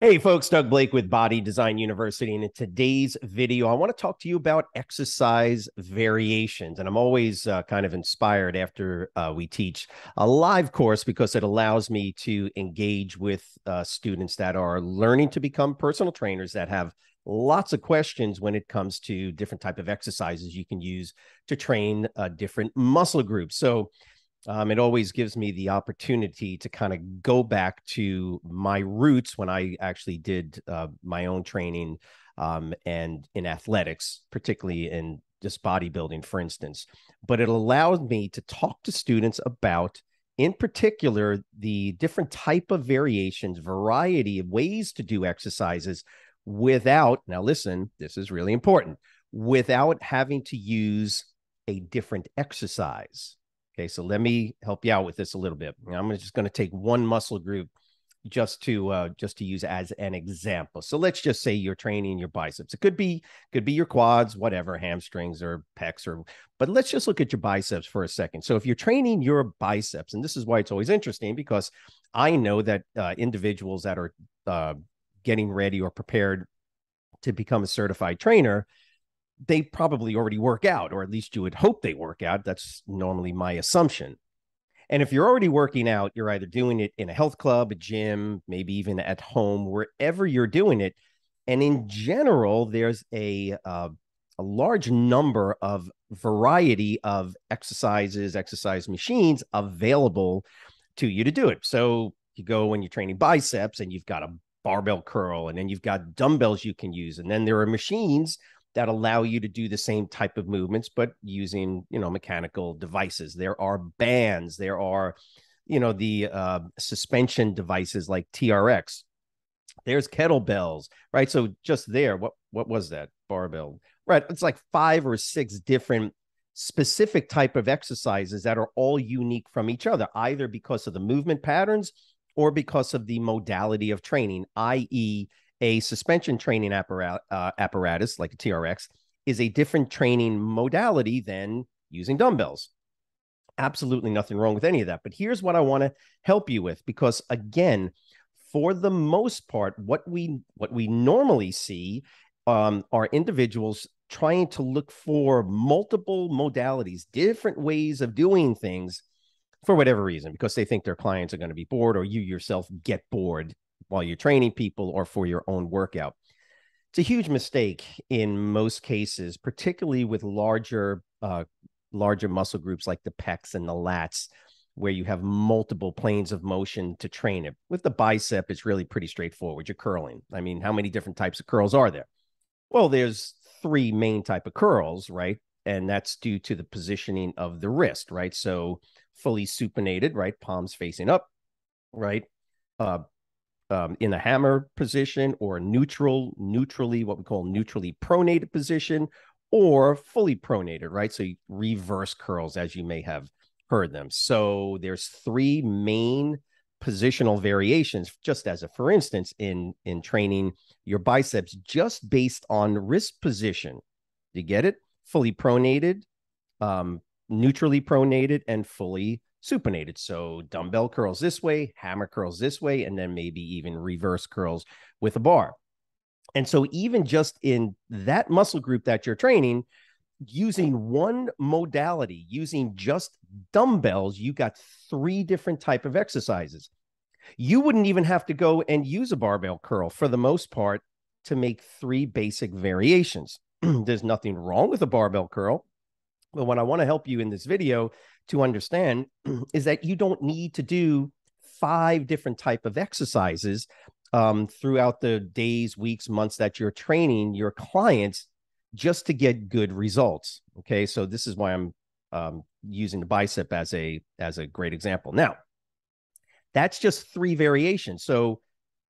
Hey folks, Doug Blake with Body Design University. And in today's video, I want to talk to you about exercise variations. And I'm always kind of inspired after we teach a live course because it allows me to engage with students that are learning to become personal trainers that have lots of questions when it comes to different type of exercises you can use to train different muscle groups. So it always gives me the opportunity to kind of go back to my roots when I actually did my own training and in athletics, particularly in just bodybuilding, for instance. But it allows me to talk to students about, in particular, the different type of variations, variety of ways to do exercises without, now listen, this is really important, without having to use a different exercise. Okay, so let me help you out with this a little bit. I'm just going to take one muscle group just to use as an example. So let's just say you're training your biceps. It could be your quads, whatever, hamstrings or pecs, but let's just look at your biceps for a second. So if you're training your biceps, and this is why it's always interesting because I know that individuals that are getting ready or prepared to become a certified trainer, they probably already work out, or at least you would hope they work out. That's normally my assumption. And if you're already working out, you're either doing it in a health club, a gym, maybe even at home, wherever you're doing it. And in general, there's a large number of variety of exercise machines available to you to do it. So you go when you're training biceps and you've got a barbell curl, and then you've got dumbbells you can use. And then there are machines that allow you to do the same type of movements, but using, mechanical devices. There are bands, there are, the suspension devices like TRX. There's kettlebells, right? So just there, what was that? Barbell, right? It's like 5 or 6 different specific type of exercises that are all unique from each other, either because of the movement patterns or because of the modality of training, i.e., a suspension training apparatus like a TRX is a different training modality than using dumbbells. Absolutely nothing wrong with any of that. But here's what I want to help you with, because again, for the most part, what we normally see are individuals trying to look for multiple modalities, different ways of doing things for whatever reason, because they think their clients are going to be bored, or you yourself get bored while you're training people or for your own workout. It's a huge mistake in most cases, particularly with larger muscle groups like the pecs and the lats, where you have multiple planes of motion to train it. With the bicep, it's really pretty straightforward. You're curling. I mean, how many different types of curls are there? Well, there's 3 main type of curls, right? And that's due to the positioning of the wrist, right? So fully supinated, right? Palms facing up, right? In a hammer position, or neutrally, what we call neutrally pronated position, or fully pronated, right? So reverse curls, as you may have heard them. So there's 3 main positional variations, just as a for instance, in training your biceps, just based on wrist position. You get it? Fully pronated, neutrally pronated, and fully supinated. So dumbbell curls this way, hammer curls this way, and then maybe even reverse curls with a bar. And so even just in that muscle group that you're training, using one modality, using just dumbbells, you got 3 different type of exercises. You wouldn't even have to go and use a barbell curl for the most part to make 3 basic variations. There's nothing wrong with a barbell curl. But what I want to help you in this video to understand is that you don't need to do 5 different type of exercises throughout the days, weeks, months that you're training your clients just to get good results. Okay, so this is why I'm using the bicep as a great example. Now, that's just 3 variations. So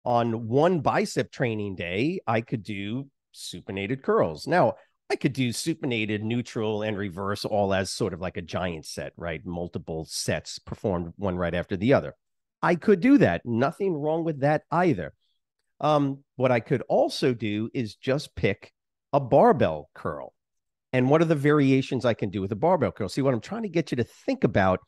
on one bicep training day, I could do supinated curls. Now, I could do supinated, neutral, and reverse all as sort of like a giant set, right? Multiple sets performed one right after the other. I could do that. Nothing wrong with that either. What I could also do is just pick a barbell curl. And what are the variations I can do with a barbell curl? See, what I'm trying to get you to think about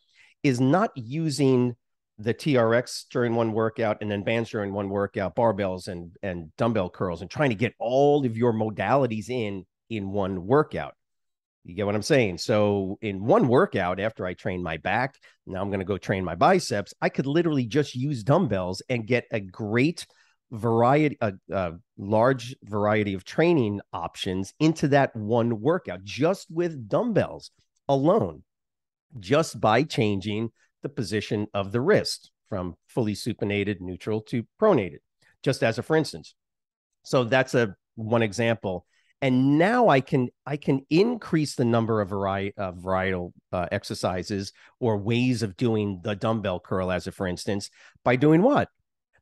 is not using the TRX during one workout and then bands during one workout, barbells and dumbbell curls, and trying to get all of your modalities in one workout. You get what I'm saying? So in one workout, after I train my back, now I'm going to go train my biceps. I could literally just use dumbbells and get a great variety, a large variety of training options into that one workout just with dumbbells alone, just by changing the position of the wrist from fully supinated neutral to pronated, just as a for instance. So that's a one example. And now I can increase the number of varietal exercises or ways of doing the dumbbell curl, as a for instance, by doing what?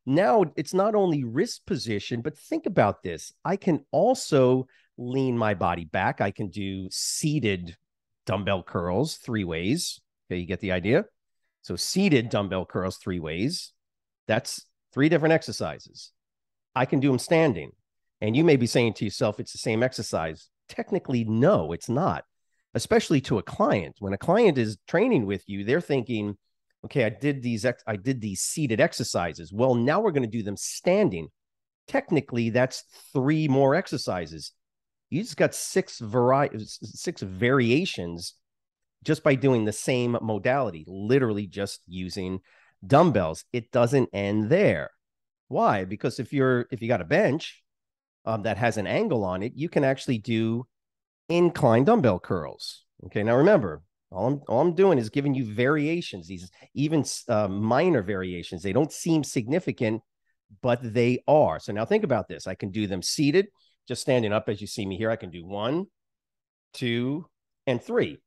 Now it's not only wrist position, but think about this. I can also lean my body back. I can do seated dumbbell curls 3 ways. Okay, you get the idea? So seated dumbbell curls 3 ways. That's 3 different exercises. I can do them standing. And you may be saying to yourself, it's the same exercise. Technically, no, it's not, especially to a client. When a client is training with you, they're thinking, okay, I did these seated exercises. Well, now we're going to do them standing. Technically, that's 3 more exercises. You just got 6 variations just by doing the same modality, literally just using dumbbells. It doesn't end there. Why? Because if you got a bench that has an angle on it, you can actually do incline dumbbell curls. Okay, now remember, all I'm doing is giving you variations, these even minor variations. They don't seem significant, but they are. So now think about this. I can do them seated, just standing up as you see me here. I can do 1, 2, and 3.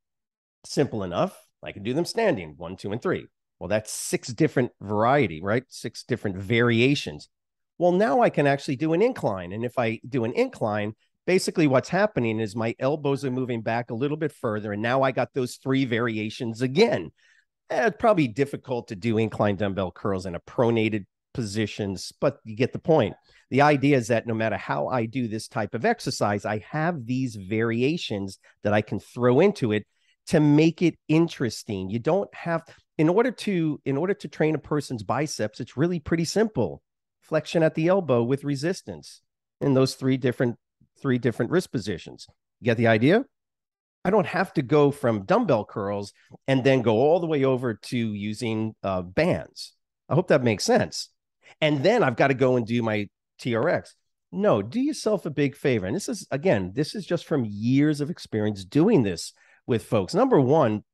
Simple enough. I can do them standing, 1, 2, and 3. Well, that's 6 different variety, right? 6 different variations. Well, now I can actually do an incline. And if I do an incline, basically what's happening is my elbows are moving back a little bit further. And now I got those 3 variations again. It's probably difficult to do incline dumbbell curls in a pronated positions, but you get the point. The idea is that no matter how I do this type of exercise, I have these variations that I can throw into it to make it interesting. You don't have, in order to train a person's biceps, it's really pretty simple. Flexion at the elbow with resistance in those 3 different wrist positions. You get the idea? I don't have to go from dumbbell curls and then go all the way over to using bands. I hope that makes sense. And then I've got to go and do my TRX. No, do yourself a big favor. And this is just from years of experience doing this with folks. Number one,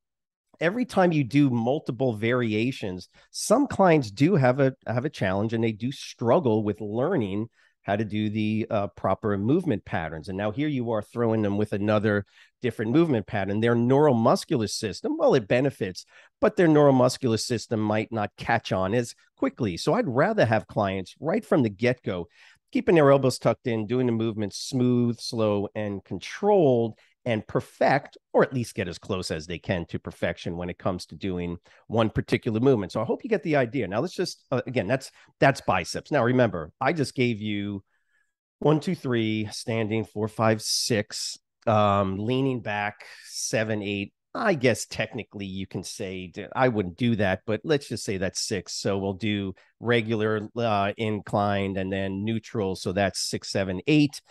every time you do multiple variations, some clients do have a challenge and they do struggle with learning how to do the proper movement patterns. And now here you are throwing them with another different movement pattern. Their neuromuscular system, well, it benefits, but their neuromuscular system might not catch on as quickly. So I'd rather have clients right from the get-go, keeping their elbows tucked in, doing the movement smooth, slow, and controlled, and perfect, or at least get as close as they can to perfection when it comes to doing one particular movement. So I hope you get the idea. Now let's just, again, that's biceps. Now remember, I just gave you 1, 2, 3, standing, 4, 5, 6, leaning back, 7, 8. I guess technically you can say, I wouldn't do that, but let's just say that's 6. So we'll do regular, inclined, and then neutral. So that's 6, 7, 8.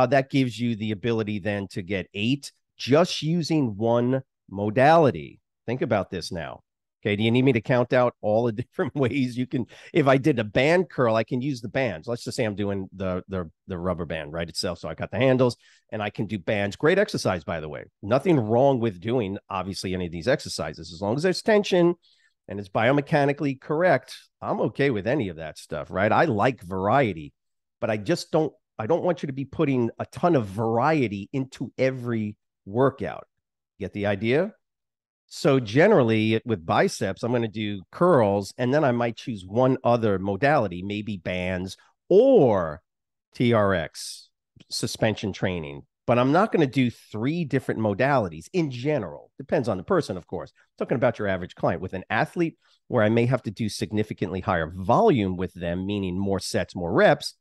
That gives you the ability then to get 8 just using one modality. Think about this now. Okay, do you need me to count out all the different ways you can? If I did a band curl, I can use the bands. Let's just say I'm doing the rubber band right itself. So I got the handles and I can do bands. Great exercise, by the way. Nothing wrong with doing, obviously, any of these exercises. As long as there's tension and it's biomechanically correct, I'm okay with any of that stuff, right? I like variety, but I don't want you to be putting a ton of variety into every workout. Get the idea? So generally with biceps, I'm going to do curls, and then I might choose one other modality, maybe bands or TRX, suspension training. But I'm not going to do 3 different modalities in general. Depends on the person, of course. I'm talking about your average client. With an athlete where I may have to do significantly higher volume with them, meaning more sets, more reps,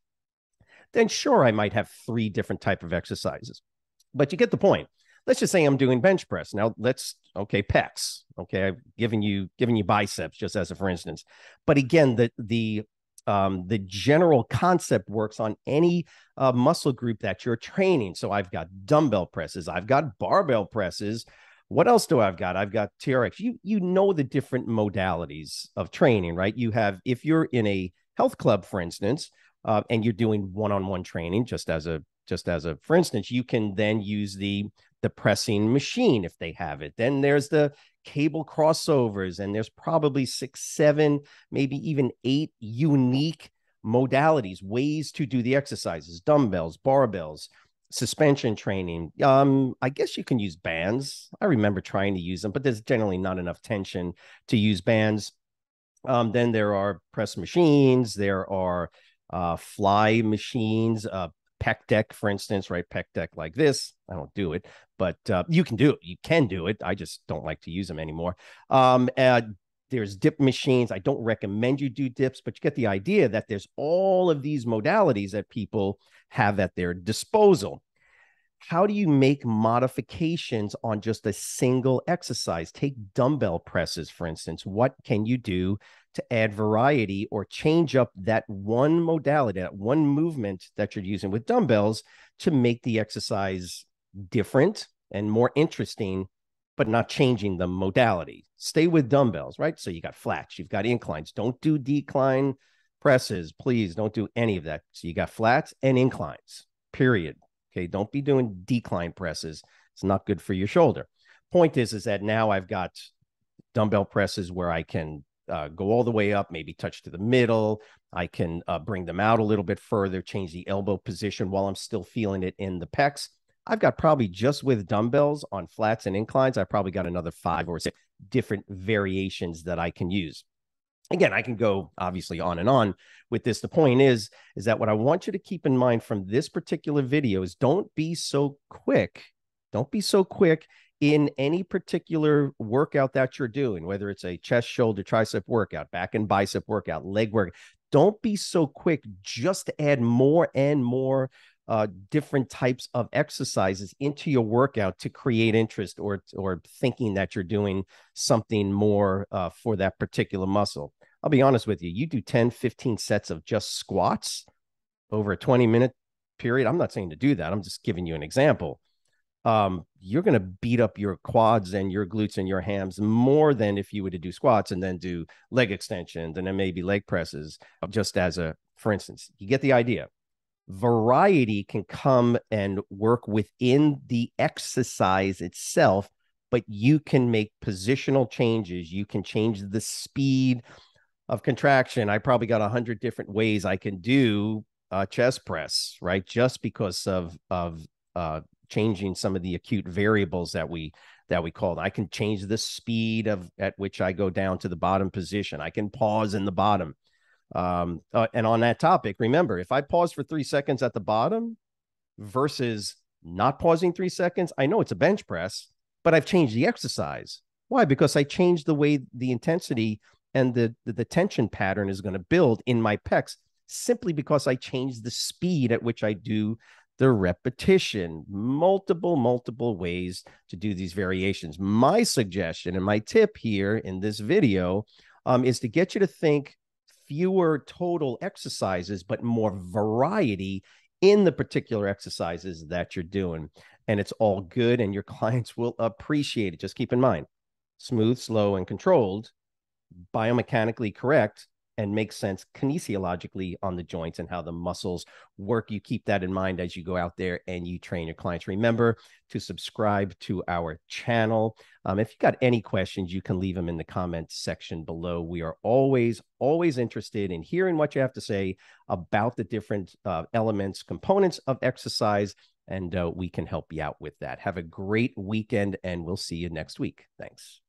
then sure, I might have 3 different type of exercises. But you get the point. let's just say I'm doing bench press. Now okay, pecs. Okay, I've given you biceps just as a for instance. But again, the general concept works on any muscle group that you're training. So I've got dumbbell presses, I've got barbell presses. What else do I've got? I've got TRX. You know the different modalities of training, right? You have, if you're in a health club, for instance, and you're doing one-on-one training, just as a for instance, you can then use the pressing machine if they have it. Then there's the cable crossovers, and there's probably 6, 7, maybe even 8 unique modalities, ways to do the exercises: dumbbells, barbells, suspension training. I guess you can use bands. I remember trying to use them, but there's generally not enough tension to use bands. Then there are press machines. There are fly machines, pec deck, for instance, right? Pec deck like this. I don't do it, but you can do it. You can do it. I just don't like to use them anymore. There's dip machines. I don't recommend you do dips, but you get the idea that there's all of these modalities that people have at their disposal. How do you make modifications on just a single exercise? Take dumbbell presses, for instance. What can you do to add variety or change up that one modality, that one movement that you're using with dumbbells to make the exercise different and more interesting, but not changing the modality? Stay with dumbbells, right? So you got flats, you've got inclines. Don't do decline presses. Please don't do any of that. So you got flats and inclines, period. Okay, don't be doing decline presses. It's not good for your shoulder. Point is that now I've got dumbbell presses where I can go all the way up, maybe touch to the middle. I can bring them out a little bit further, change the elbow position while I'm still feeling it in the pecs. I've got probably, just with dumbbells on flats and inclines, I've probably got another 5 or 6 different variations that I can use. Again, I can go obviously on and on with this. The point is that what I want you to keep in mind from this particular video is don't be so quick. Don't be so quick in any particular workout that you're doing, whether it's a chest, shoulder, tricep workout, back and bicep workout, leg work. Don't be so quick just to add more and more different types of exercises into your workout to create interest, or thinking that you're doing something more for that particular muscle. I'll be honest with you. You do 10, 15 sets of just squats over a 20-minute period. I'm not saying to do that. I'm just giving you an example. You're going to beat up your quads and your glutes and your hams more than if you were to do squats and then do leg extensions and then maybe leg presses, just as a, for instance. You get the idea. Variety can come and work within the exercise itself, but you can make positional changes. You can change the speed of contraction. I probably got 100 different ways I can do chest press, right? Just because of changing some of the acute variables that we called. I can change the speed at which I go down to the bottom position. I can pause in the bottom. And on that topic, remember, if I pause for 3 seconds at the bottom versus not pausing 3 seconds, I know it's a bench press, but I've changed the exercise. Why? Because I changed the way the intensity and the tension pattern is going to build in my pecs, simply because I changed the speed at which I do the repetition. Multiple ways to do these variations. My suggestion and my tip here in this video is to get you to think fewer total exercises, but more variety in the particular exercises that you're doing. And it's all good, and your clients will appreciate it. Just keep in mind, smooth, slow, and controlled, biomechanically correct, and makes sense kinesiologically on the joints and how the muscles work. You keep that in mind as you go out there and you train your clients. Remember to subscribe to our channel. If you got any questions, you can leave them in the comments section below. We are always interested in hearing what you have to say about the different elements, components of exercise, and we can help you out with that. Have a great weekend, and we'll see you next week. Thanks.